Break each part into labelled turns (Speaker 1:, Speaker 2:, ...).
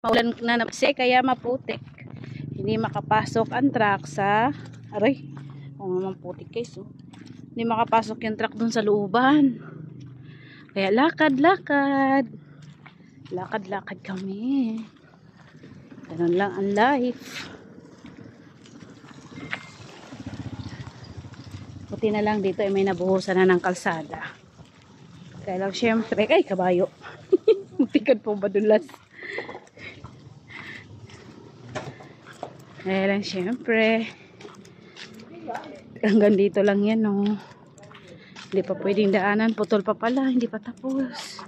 Speaker 1: Maulan na napsi kaya maputik. Hindi makapasok ang truck sa aray. O naman putik guys. Oh. Hindi makapasok yung truck dun sa looban. Kaya lakad-lakad. Lakad-lakad kami. Ganun lang ang life. Buti na lang dito ay may nabuhusan na ng kalsada. Kaya lang syempre, ay kabayo. Mutikan po madulas. Kaya lang syempre, hanggang dito lang yan oh. Hindi pa pwedeng daanan, putol pa pala, hindi pa tapos.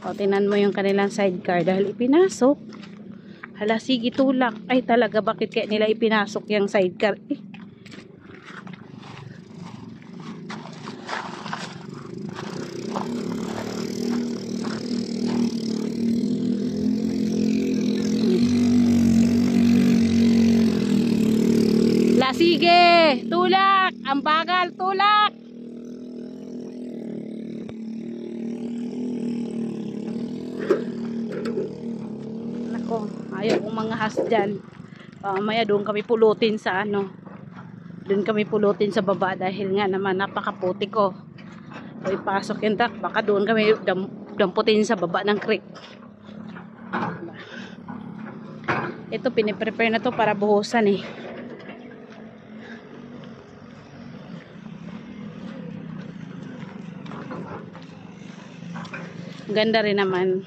Speaker 1: O, tinan mo yung kanilang sidecar dahil ipinasok. Hala, sige tulak. Ay talaga, bakit kaya nila ipinasok yung sidecar? La, sige, tulak. Ang bagal, tulak. Nako, ayaw kong mga has dyan. Maya doon kami pulutin sa ano. Doon kami pulutin sa baba dahil nga naman napakaputi ko. O ipasok yung truck, baka doon kami damputin sa baba ng creek. Ito, piniprepare na to para buhusan eh. Ganda rin naman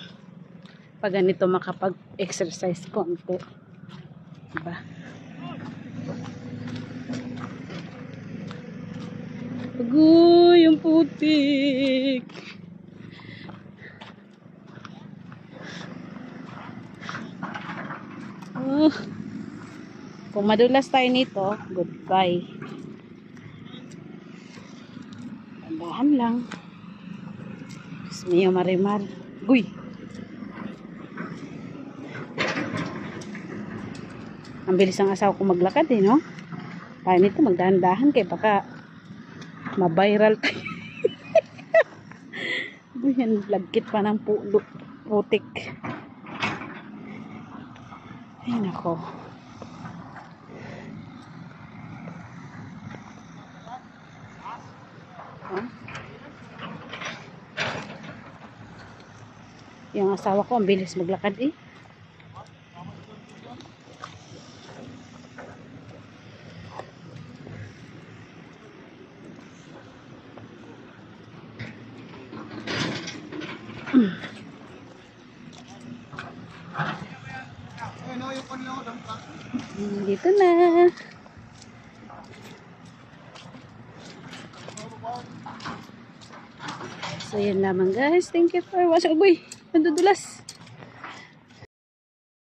Speaker 1: pag ganito makapag-exercise konti. Diba? Agoy, yung putik. Oh. Kung madulas tayo nito, goodbye. Tandahan lang. Miyo marimar. Uy. Ang bilis ang asawa ko maglakad eh, no? Kaya nito magdahan-dahan kay baka ma-viral tayo. Uy, yan lagkit pa ng putik. Ay nako. Huh? Yung asawa ko ang bilis maglakad eh. Dito na. So yan lamang guys. Thank you for watching. Uy, nandudulas.